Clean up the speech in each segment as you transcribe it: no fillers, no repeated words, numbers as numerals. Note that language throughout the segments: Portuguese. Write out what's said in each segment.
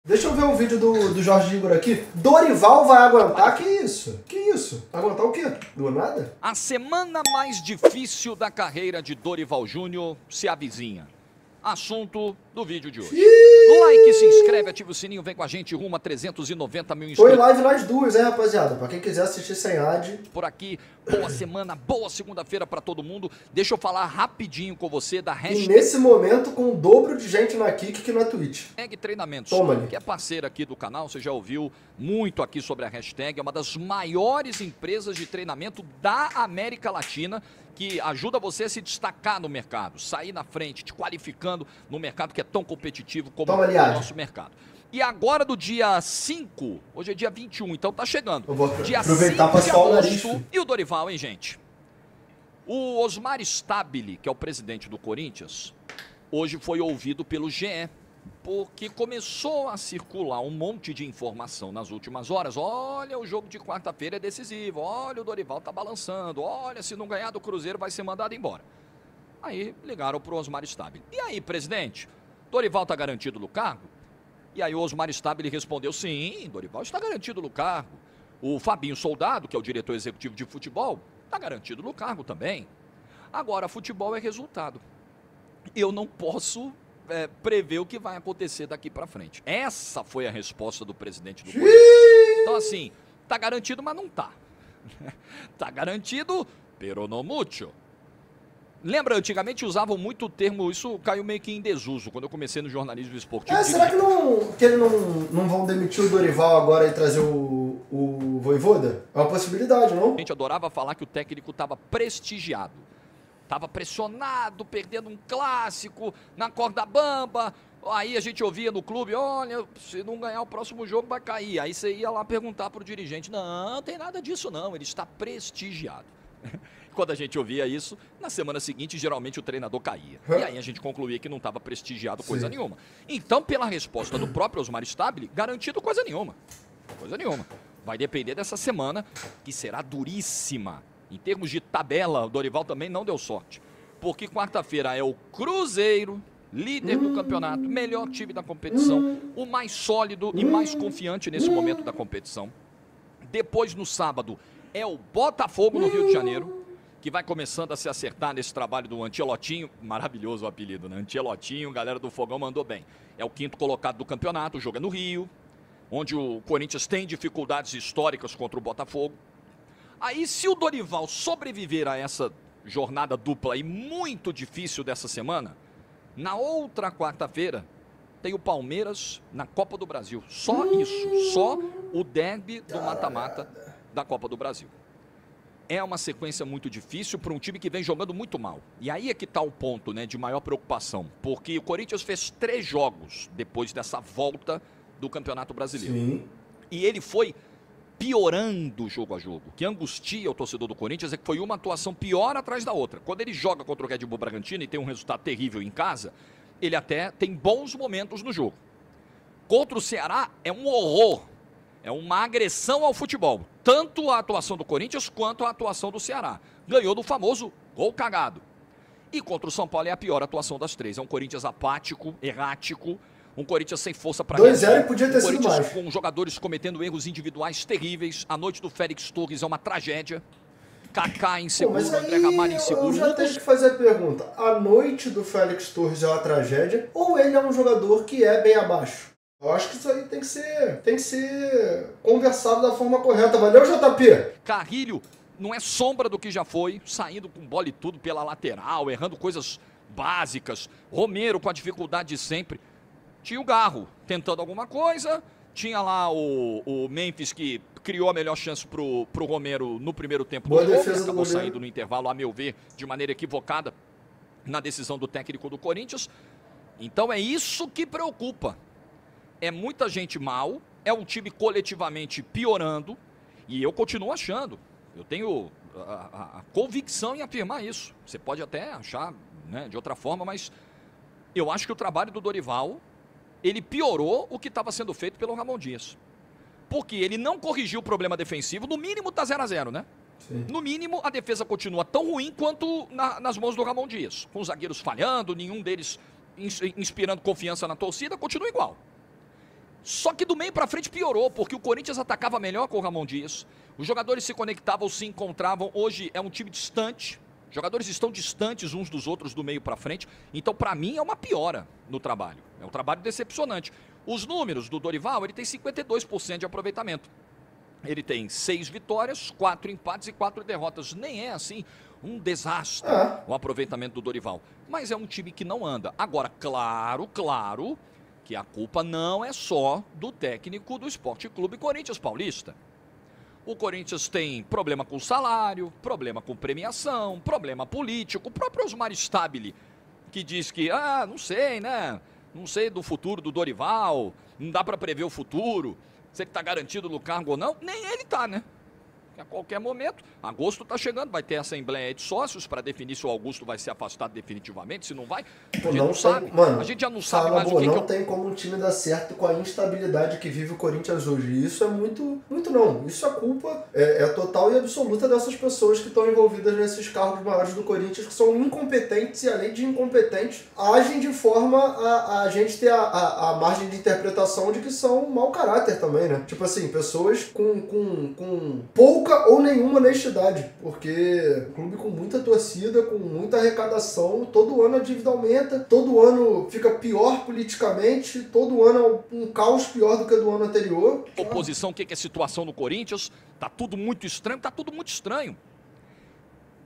Deixa eu ver o vídeo do Jorge Igor aqui. Dorival vai aguentar? Que isso? Que isso? Aguentar o quê? Do nada? A semana mais difícil da carreira de Dorival Júnior se avizinha. Assunto do vídeo de hoje. Like, se inscreve, ativa o sininho, vem com a gente rumo a 390 mil inscritos. Foi live nós duas, hein, rapaziada? Pra quem quiser assistir sem ad. Por aqui, boa semana, boa segunda-feira pra todo mundo. Deixa eu falar rapidinho com você da hashtag. E nesse momento, com o dobro de gente na Kik que na Twitch. Treinamentos, Toma-lhe. que é parceira aqui do canal, você já ouviu muito aqui sobre a hashtag, é uma das maiores empresas de treinamento da América Latina, que ajuda você a se destacar no mercado, sair na frente, te qualificando no mercado que é tão competitivo como Toma, o aliado. nosso mercado. E agora do dia 5, hoje é dia 21, então tá chegando. Eu vou Dia aproveitar 5 pra de suar o nariz, agosto. filho. E o Dorival, hein, gente? O Osmar Stabile, que é o presidente do Corinthians, hoje foi ouvido pelo GE, porque começou a circular um monte de informação nas últimas horas. Olha, o jogo de quarta-feira é decisivo. Olha, o Dorival tá balançando. Olha, se não ganhar do Cruzeiro vai ser mandado embora. Aí ligaram pro Osmar Stabile. E aí, presidente, Dorival tá garantido no cargo? E aí o Osmar Stabile respondeu, sim, Dorival está garantido no cargo. O Fabinho Soldado, que é o diretor executivo de futebol, está garantido no cargo também. Agora, futebol é resultado. Eu não posso prever o que vai acontecer daqui para frente. Essa foi a resposta do presidente do Corinthians. Então, assim, tá garantido, mas não tá. Tá garantido, pero no mucho. Lembra, antigamente usavam muito o termo, isso caiu meio que em desuso, quando eu comecei no jornalismo esportivo. Será que eles não vão demitir o Dorival agora e trazer o Vojvoda? É uma possibilidade, não? A gente adorava falar que o técnico estava prestigiado. Estava pressionado, perdendo um clássico, na corda bamba. Aí a gente ouvia no clube, olha, se não ganhar o próximo jogo vai cair. Aí você ia lá perguntar para o dirigente, não tem nada disso não, ele está prestigiado. Quando a gente ouvia isso, na semana seguinte, geralmente o treinador caía. E aí a gente concluía que não estava prestigiado coisa nenhuma. Então, pela resposta do próprio Osmar Stabile, garantido coisa nenhuma. Coisa nenhuma. Vai depender dessa semana, que será duríssima. Em termos de tabela, o Dorival também não deu sorte. Porque quarta-feira é o Cruzeiro, líder do campeonato, melhor time da competição, o mais sólido e mais confiante nesse momento da competição. Depois, no sábado, é o Botafogo no Rio de Janeiro, que vai começando a se acertar nesse trabalho do Ancelotinho. Maravilhoso o apelido, né? Ancelotinho, galera do Fogão mandou bem. É o quinto colocado do campeonato, o jogo é no Rio, onde o Corinthians tem dificuldades históricas contra o Botafogo. Aí, se o Dorival sobreviver a essa jornada dupla e muito difícil dessa semana, na outra quarta-feira tem o Palmeiras na Copa do Brasil. Só isso, só o derby do mata-mata da Copa do Brasil. É uma sequência muito difícil para um time que vem jogando muito mal. E aí é que está o ponto, né, de maior preocupação. Porque o Corinthians fez 3 jogos depois dessa volta do Campeonato Brasileiro. Sim. E ele foi piorando jogo a jogo. O que angustia o torcedor do Corinthians é que foi uma atuação pior atrás da outra. Quando ele joga contra o Red Bull Bragantino e tem um resultado terrível em casa, ele até tem bons momentos no jogo. Contra o Ceará é um horror. É uma agressão ao futebol. Tanto a atuação do Corinthians quanto a atuação do Ceará. Ganhou do famoso gol cagado. E contra o São Paulo é a pior atuação das 3. É um Corinthians apático, errático, um Corinthians sem força para 2-0 podia ter sido Corinthians mais. com jogadores cometendo erros individuais terríveis. A noite do Félix Torres é uma tragédia. Kaká inseguro, Mas aí André Ramalho inseguro. eu já tenho que fazer a pergunta. A noite do Félix Torres é uma tragédia ou ele é um jogador que é bem abaixo? Eu acho que isso aí tem que ser conversado da forma correta. Valeu, JP? Carrilho não é sombra do que já foi, saindo com bola e tudo pela lateral, errando coisas básicas. Romero com a dificuldade de sempre. Tinha o Garro tentando alguma coisa, tinha lá o Memphis que criou a melhor chance pro Romero no primeiro tempo do Boa jogo, defesa do acabou goleiro. saindo no intervalo, a meu ver, de maneira equivocada na decisão do técnico do Corinthians. Então é isso que preocupa. É muita gente mal, é um time coletivamente piorando, e eu continuo achando, eu tenho a convicção em afirmar isso. Você pode até achar, né, de outra forma, mas eu acho que o trabalho do Dorival, ele piorou o que estava sendo feito pelo Ramon Dias. Porque ele não corrigiu o problema defensivo, no mínimo tá 0-0, né? Sim. No mínimo, a defesa continua tão ruim quanto nas mãos do Ramon Dias. Com os zagueiros falhando, nenhum deles inspirando confiança na torcida, continua igual. Só que do meio para frente piorou, porque o Corinthians atacava melhor com o Ramon Dias. Os jogadores se conectavam, se encontravam. Hoje é um time distante. Os jogadores estão distantes uns dos outros do meio para frente. Então, para mim, é uma piora no trabalho. É um trabalho decepcionante. Os números do Dorival, ele tem 52% de aproveitamento. Ele tem 6 vitórias, 4 empates e 4 derrotas. Nem é assim um desastre o aproveitamento do Dorival. Mas é um time que não anda. Agora, claro que a culpa não é só do técnico do Sport Clube Corinthians Paulista. O Corinthians tem problema com salário, problema com premiação, problema político. O próprio Osmar Stabile, que diz que, não sei, né? Não sei do futuro do Dorival, não dá para prever o futuro, se ele está garantido no cargo ou não. Nem ele está, né? A qualquer momento, agosto está chegando, vai ter a assembleia de sócios para definir se o Augusto vai ser afastado definitivamente, se não vai. A gente não sabe. Mano, a gente já não sabe mais o que não tem como um time dar certo com a instabilidade que vive o Corinthians hoje. E isso é muito não. Isso é culpa total e absoluta dessas pessoas que estão envolvidas nesses cargos maiores do Corinthians, que são incompetentes e, além de incompetentes, agem de forma a gente ter a margem de interpretação de que são mau caráter também, né? Tipo assim, pessoas com pouca ou nenhuma honestidade, porque um clube com muita torcida, com muita arrecadação, todo ano a dívida aumenta, todo ano fica pior politicamente, todo ano é um caos pior do que do ano anterior. Oposição, o que é situação no Corinthians? Tá tudo muito estranho,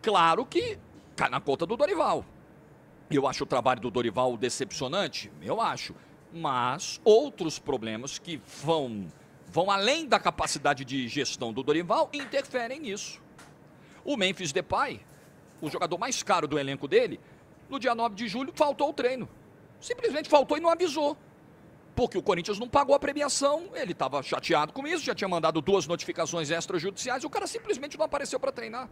Claro que cai na conta do Dorival. Eu acho o trabalho do Dorival decepcionante, eu acho, mas outros problemas que vão além da capacidade de gestão do Dorival e interferem nisso. O Memphis Depay, o jogador mais caro do elenco dele, no dia 9 de julho faltou o treino. Simplesmente faltou e não avisou. Porque o Corinthians não pagou a premiação, ele estava chateado com isso, já tinha mandado 2 notificações extrajudiciais, o cara simplesmente não apareceu para treinar.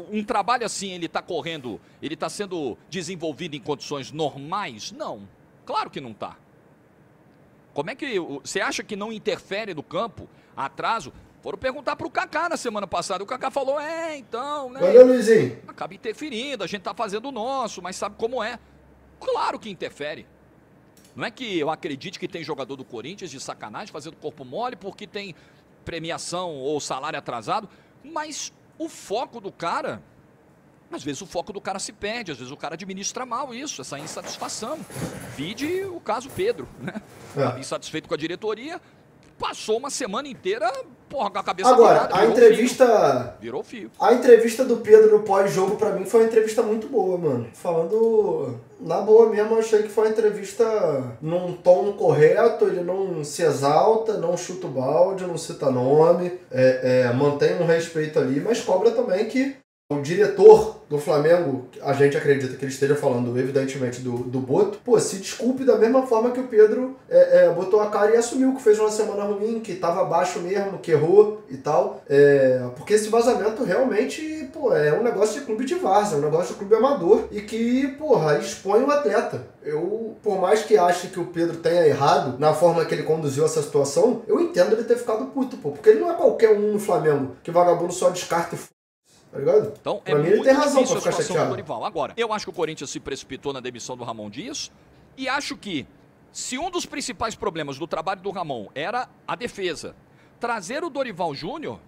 Um trabalho assim, ele está correndo, ele está sendo desenvolvido em condições normais? Não, claro que não está. Como é que você acha que não interfere no campo, atraso? Foram perguntar para o Kaká na semana passada. O Kaká falou, então, né? Valeu, Luizinho. Acaba interferindo, a gente tá fazendo o nosso, mas sabe como é. Claro que interfere. Não é que eu acredite que tem jogador do Corinthians de sacanagem fazendo corpo mole porque tem premiação ou salário atrasado, mas o foco do cara, às vezes o foco do cara se perde, às vezes o cara administra mal isso, essa insatisfação. Vide o caso Pedro, né? Estava insatisfeito com a diretoria, passou uma semana inteira, com a cabeça virada. Agora, a entrevista... Virou fio. A entrevista do Pedro no pós-jogo, pra mim, foi uma entrevista muito boa, mano. Falando na boa mesmo, eu achei que foi uma entrevista num tom correto, ele não se exalta, não chuta o balde, não cita nome, mantém um respeito ali, mas cobra também que o diretor do Flamengo, a gente acredita que ele esteja falando, evidentemente, do Boto, se desculpe da mesma forma que o Pedro botou a cara e assumiu que fez uma semana ruim, que tava abaixo mesmo, que errou e tal. Porque esse vazamento realmente, é um negócio de clube de várzea, é um negócio de clube amador e que, expõe o atleta. Eu, por mais que ache que o Pedro tenha errado na forma que ele conduziu essa situação, eu entendo ele ter ficado puto, porque ele não é qualquer um no Flamengo que vagabundo só descarta e tá ligado? Então, pra mim ele tem razão pra ficar chateado. Do Dorival. Agora, eu acho que o Corinthians se precipitou na demissão do Ramon Dias e acho que se um dos principais problemas do trabalho do Ramon era a defesa, trazer o Dorival Júnior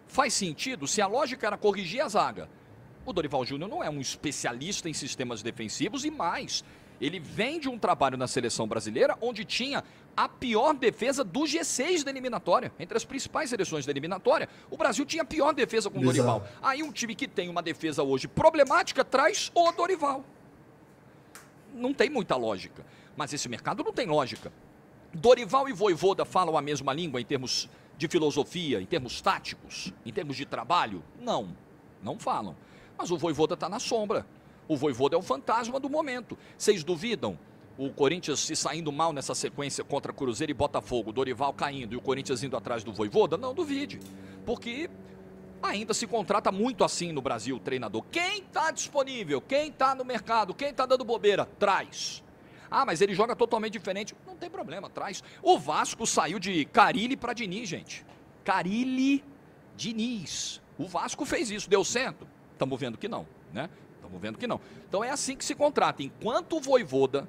faz sentido se a lógica era corrigir a zaga. O Dorival Júnior não é um especialista em sistemas defensivos e mais, ele vem de um trabalho na seleção brasileira onde tinha a pior defesa do G6 da eliminatória. Entre as principais seleções da eliminatória, o Brasil tinha a pior defesa com o Dorival. Aí um time que tem uma defesa hoje problemática traz o Dorival. Não tem muita lógica. Mas esse mercado não tem lógica. Dorival e Vojvoda falam a mesma língua em termos de filosofia, em termos táticos, em termos de trabalho? Não falam. Mas o Vojvoda está na sombra. O Vojvoda é o fantasma do momento. Vocês duvidam? O Corinthians se saindo mal nessa sequência contra Cruzeiro e Botafogo, Dorival caindo e o Corinthians indo atrás do Vojvoda? Não duvide. Porque ainda se contrata muito assim no Brasil o treinador. Quem está disponível, quem está no mercado, quem está dando bobeira, traz. Mas ele joga totalmente diferente. Não tem problema, traz. O Vasco saiu de Carille para Diniz, gente. Carille, Diniz. O Vasco fez isso, deu certo? Estamos vendo que não, né? Estamos vendo que não. Então é assim que se contrata. Enquanto o Vojvoda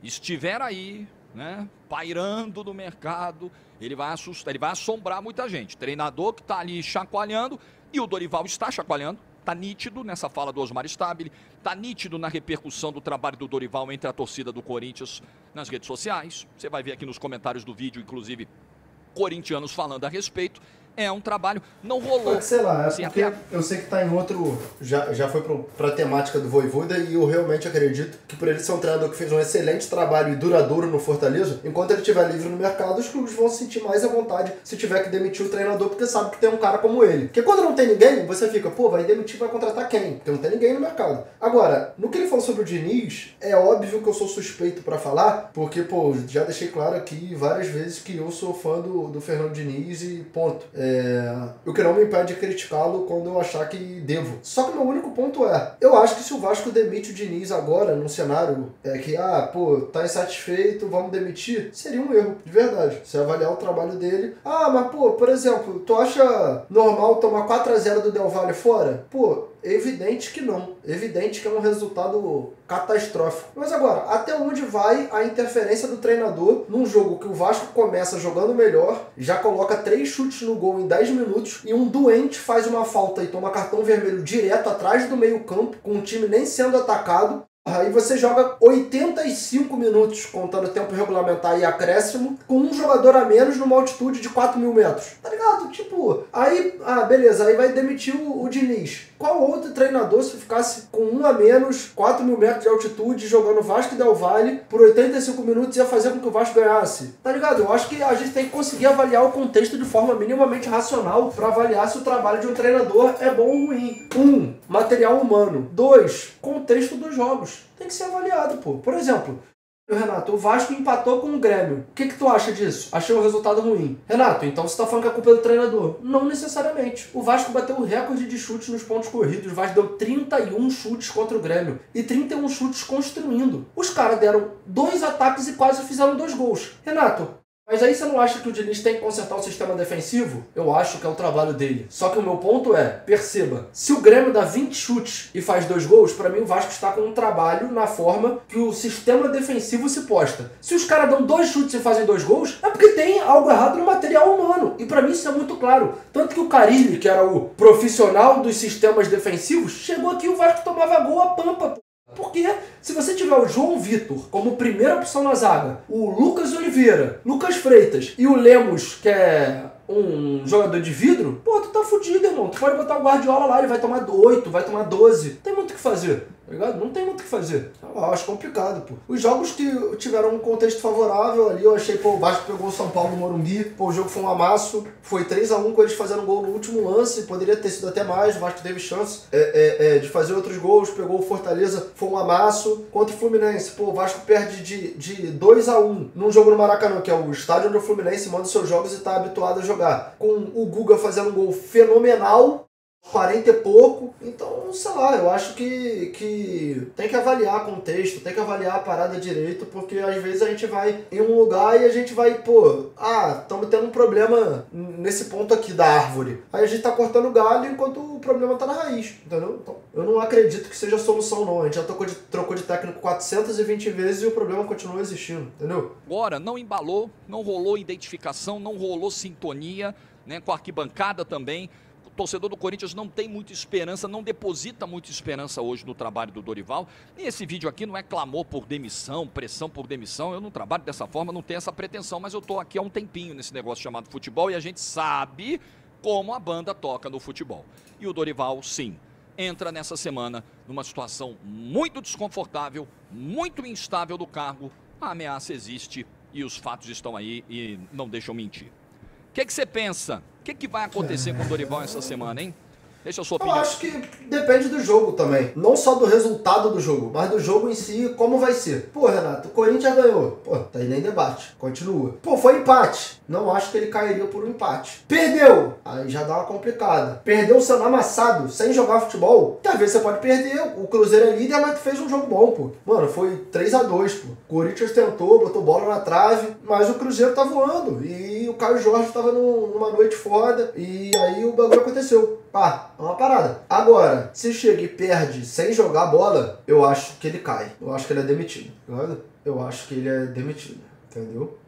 estiver aí, né, pairando no mercado, ele vai assustar, ele vai assombrar muita gente. Treinador que está ali chacoalhando, e o Dorival está chacoalhando, está nítido nessa fala do Osmar Stabile, está nítido na repercussão do trabalho do Dorival entre a torcida do Corinthians nas redes sociais. Você vai ver aqui nos comentários do vídeo, inclusive, corintianos falando a respeito. É um trabalho, não rolou. Sei lá, assim, porque eu sei que tá em outro... Já foi pra temática do Vojvoda, e eu realmente acredito que por ele ser um treinador que fez um excelente trabalho e duradouro no Fortaleza, enquanto ele estiver livre no mercado, os clubes vão se sentir mais à vontade se tiver que demitir o treinador, porque sabe que tem um cara como ele. Porque quando não tem ninguém, você fica, pô, vai demitir, vai contratar quem? Porque não tem ninguém no mercado. Agora, no que ele falou sobre o Diniz, é óbvio que eu sou suspeito pra falar, porque, pô, já deixei claro aqui várias vezes que eu sou fã do Fernando Diniz e ponto. O que não me impede de criticá-lo quando eu achar que devo. Só que o meu único ponto é, eu acho que se o Vasco demite o Diniz agora, num cenário que, tá insatisfeito, vamos demitir, seria um erro, de verdade. Se avaliar o trabalho dele. Mas pô, por exemplo, tu acha normal tomar 4-0 do Del Valle fora? Pô, evidente que não. Evidente que é um resultado catastrófico. Mas agora, até onde vai a interferência do treinador num jogo que o Vasco começa jogando melhor, já coloca 3 chutes no gol em 10 minutos, e um doente faz uma falta e toma cartão vermelho direto atrás do meio-campo, com o time nem sendo atacado. Aí você joga 85 minutos, contando tempo regulamentar e acréscimo, com um jogador a menos numa altitude de 4.000 metros. Tá ligado? Tipo, aí, beleza, aí vai demitir o Diniz. Qual outro treinador, se ficasse com um a menos, 4.000 metros de altitude, jogando Vasco e Del Valle, por 85 minutos, ia fazer com que o Vasco ganhasse? Tá ligado? Eu acho que a gente tem que conseguir avaliar o contexto de forma minimamente racional para avaliar se o trabalho de um treinador é bom ou ruim. 1. Material humano. 2. Contexto dos jogos. Tem que ser avaliado, pô. Por exemplo, Renato, o Vasco empatou com o Grêmio. O que tu acha disso? Achei o resultado ruim. Renato, então você tá falando que a culpa é do treinador? Não necessariamente. O Vasco bateu o recorde de chutes nos pontos corridos. O Vasco deu 31 chutes contra o Grêmio e 31 chutes construindo. Os caras deram 2 ataques e quase fizeram 2 gols. Renato, mas aí você não acha que o Diniz tem que consertar o sistema defensivo? Eu acho que é o trabalho dele. Só que o meu ponto é, perceba, se o Grêmio dá 20 chutes e faz 2 gols, pra mim o Vasco está com um trabalho na forma que o sistema defensivo se posta. Se os caras dão 2 chutes e fazem 2 gols, é porque tem algo errado no material humano. E pra mim isso é muito claro. Tanto que o Carille, que era o profissional dos sistemas defensivos, chegou aqui e o Vasco tomava gol a pampa, pô. Porque se você tiver o João Vitor como primeira opção na zaga, o Lucas Oliveira, Lucas Freitas e o Lemos, que é um jogador de vidro, pô, tu tá fudido, irmão. Tu pode botar o Guardiola lá, ele vai tomar 8, vai tomar 12. Tem muito o que fazer, tá ligado? Não tem muito o que fazer. Eu acho complicado, pô. Os jogos que tiveram um contexto favorável ali, eu achei, pô, o Vasco pegou o São Paulo no Morumbi, pô, o jogo foi um amasso, foi 3-1 com eles fazendo gol no último lance, poderia ter sido até mais, o Vasco teve chance de fazer outros gols, pegou o Fortaleza, foi um amasso. Contra o Fluminense, pô, o Vasco perde de 2-1 num jogo no Maracanã, que é o estádio onde o Fluminense manda seus jogos e tá habituado a jogar. Com o Guga fazendo um gol fenomenal, 40 e pouco. Então, sei lá, eu acho que tem que avaliar contexto, tem que avaliar a parada direito, porque às vezes a gente vai em um lugar e a gente vai, pô, estamos tendo um problema nesse ponto aqui da árvore. Aí a gente tá cortando galho enquanto o problema tá na raiz, entendeu? Então, eu não acredito que seja a solução, não. A gente já trocou de técnico 420 vezes e o problema continua existindo, entendeu? Agora, não embalou, não rolou identificação, não rolou sintonia, né, com a arquibancada também. O torcedor do Corinthians não tem muita esperança, não deposita muita esperança hoje no trabalho do Dorival. E esse vídeo aqui não é clamor por demissão, pressão por demissão. Eu não trabalho dessa forma, não tenho essa pretensão, mas eu estou aqui há um tempinho nesse negócio chamado futebol e a gente sabe como a banda toca no futebol. E o Dorival, sim, entra nessa semana numa situação muito desconfortável, muito instável do cargo. A ameaça existe e os fatos estão aí e não deixam mentir. O que você pensa? O que vai acontecer com o Dorival essa semana, hein? Deixa a sua opinião. Eu acho que depende do jogo também. Não só do resultado do jogo, mas do jogo em si, como vai ser. Pô, Renato, o Corinthians ganhou. Pô, tá aí nem debate. Continua. Pô, foi empate. Não acho que ele cairia por um empate. Perdeu. Aí já dá uma complicada. Perdeu sendo amassado, sem jogar futebol. Talvez você pode perder. O Cruzeiro é líder, mas fez um jogo bom, pô. Mano, foi 3-2, pô. O Corinthians tentou, botou bola na trave, mas o Cruzeiro tá voando. E o Caio Jorge tava numa noite foda. E aí o bagulho aconteceu. Pá, é uma parada. Agora, se chega e perde sem jogar a bola, eu acho que ele cai. Eu acho que ele é demitido. Eu acho que ele é demitido. Entendeu?